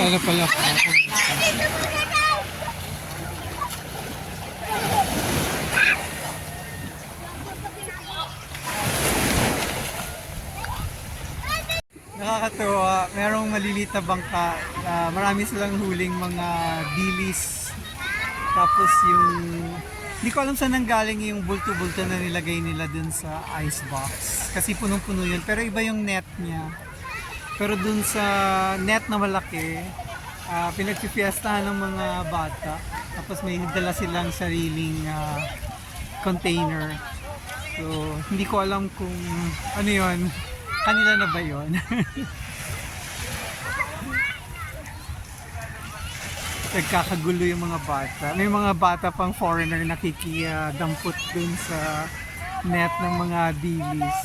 na pala ako. Nakakatuwa, merong maliliit na bangka, marami silang huling mga dilis. Tapos yung, hindi ko alam saan nanggaling yung bulto-bulto na nilagay nila dun sa ice box. Kasi punong-puno yun, pero iba yung net niya. Pero dun sa net na malaki, pinagpipiestahan ng mga bata. Tapos may dala silang sariling container. So, hindi ko alam kung ano yun. Kanila na ba yun? Nagkakagulo yung mga bata. May mga bata pang foreigner nakikiyadampot dun sa net ng mga dilis.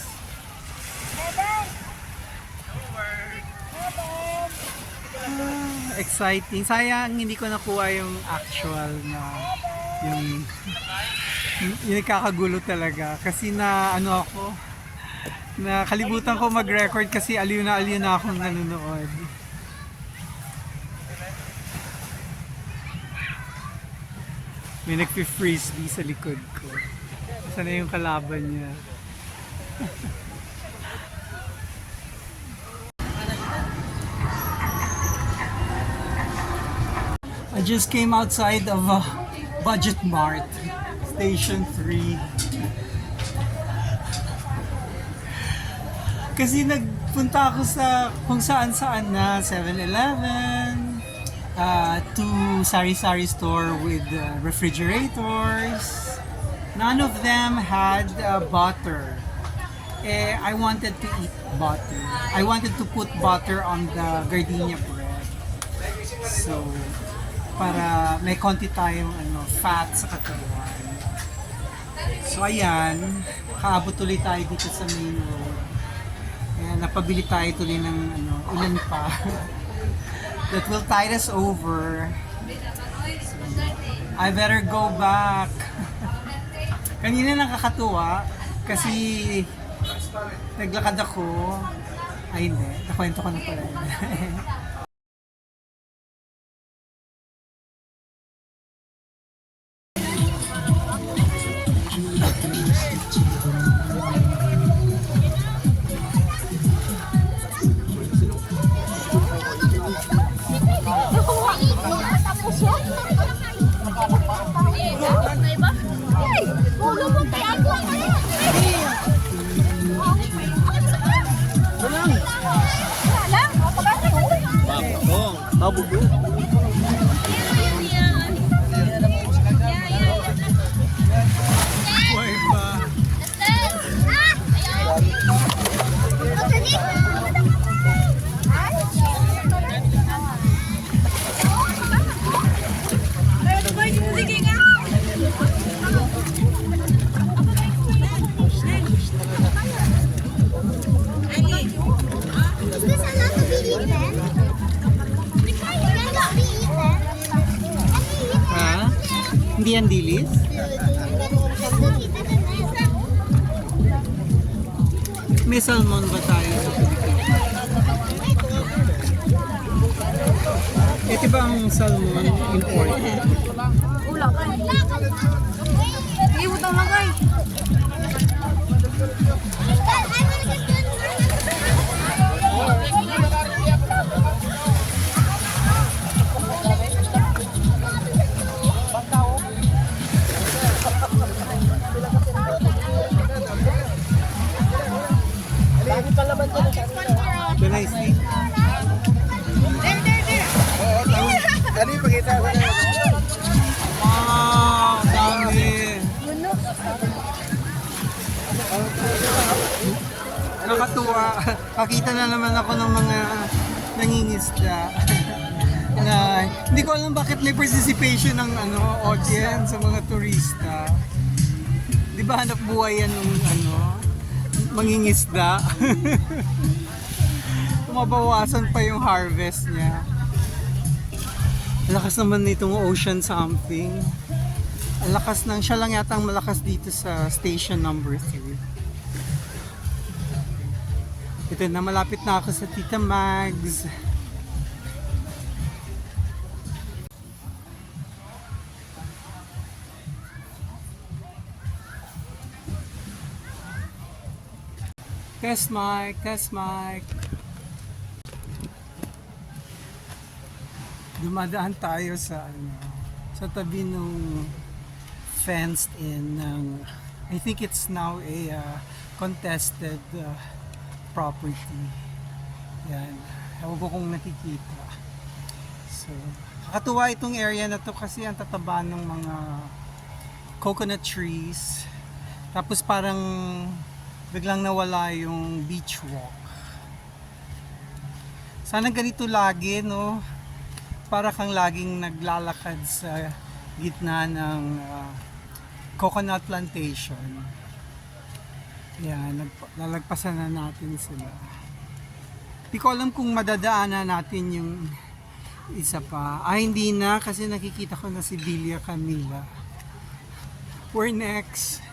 Exciting. Sayang hindi ko nakuha yung actual na yung nagkakagulo talaga. Kasi na ano ako, nakalimutan ko mag-record kasi aliw na akong nanonood. May nagpi-frisbee sa likod ko. Sana yung kalaban niya. I just came outside of a Budget Mart, Station 3. Kasi nagpunta ako sa kung saan-saan na 7-Eleven, to sari-sari store with refrigerators. None of them had butter. I wanted to eat butter. I wanted to put butter on the gardenia bread. So, para may konti tayong fat sa katawan. So, ayan. Kaabot tuloy tayo dito sa main road. Ayan, napabili tayo tuloy ng ilan pa. That will tide us over. So, I better go back. Kanina nakakatuwa kasi naglakad ako. Ay hindi, nakwento ko na pala. Hindi yan dilis? May salmon ba tayo sa Pilipinas? Ito ba ang salmon imported? Ulang ka. Sige, utang lang kay. Can I see? Ano yung pakita ko na? Wow, dami. Nakakatuwa. Kakita na naman ako ng mga nangingisda. Na hindi ko alam bakit may participation ng audience sa mga turista. Di ba hanap buhay yan ng mangingisda? Mabawasan pa yung harvest niya. Lakas naman nitong ocean something. Ang lakas ng, siya lang yata ang malakas dito sa station number 3. Ito na, malapit na ako sa Tita Mags. Test mic, test mic. Dumadaan tayo sa sa tabi nung fenced in ng, I think it's now a contested property. Yan. Ewan ko kung nakikita. So, nakatuwa itong area na to kasi ang tataba ng mga coconut trees. Tapos parang biglang nawala yung beach walk. Sana ganito lagi, no? Para kang laging naglalakad sa gitna ng coconut plantation. Yan, lalagpasan na natin sila. Di ko alam kung madadaanan natin yung isa pa. Hindi na kasi nakikita ko na si Villa Camila. We're next.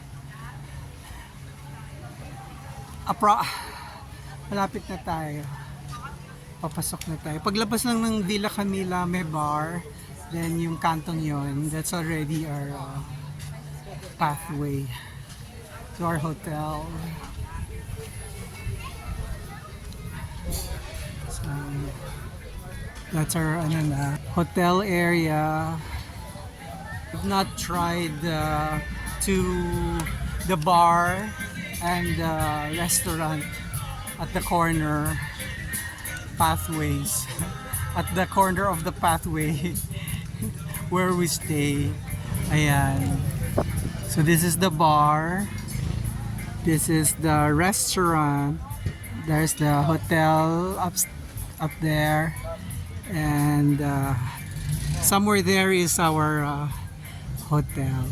Malapit na tayo. Papasok na tayo. Paglabas lang ng Villa Camila, may bar. Then yung kantong yon, that's already our pathway to our hotel. So, that's our hotel area. I've not tried to the bar and restaurant at the corner pathways. At the corner of the pathway where we stay. Ayan. So this is the bar. This is the restaurant. There's the hotel up there. And somewhere there is our hotel.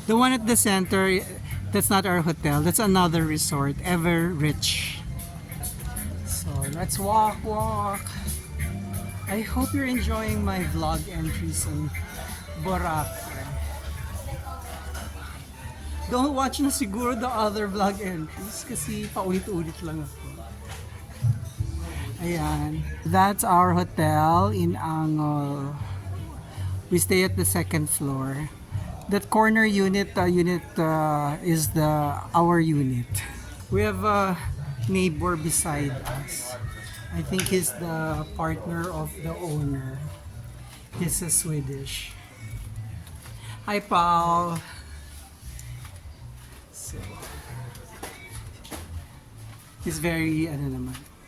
The one at the center, that's not our hotel. That's another resort, Ever Rich. So let's walk. I hope you're enjoying my vlog entries in Boracay. Don't watch na siguro the other vlog entries kasi paulit-ulit lang ako. Ayan. That's our hotel in Angol. We stay at the second floor. That corner unit is our unit. We have a neighbor beside us. I think he's the partner of the owner. He's a Swedish. Hi, Paul. So, he's very,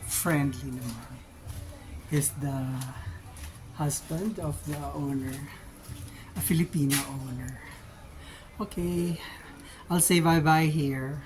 friendly naman. He's the husband of the owner, a Filipino owner. Okay, I'll say bye-bye here.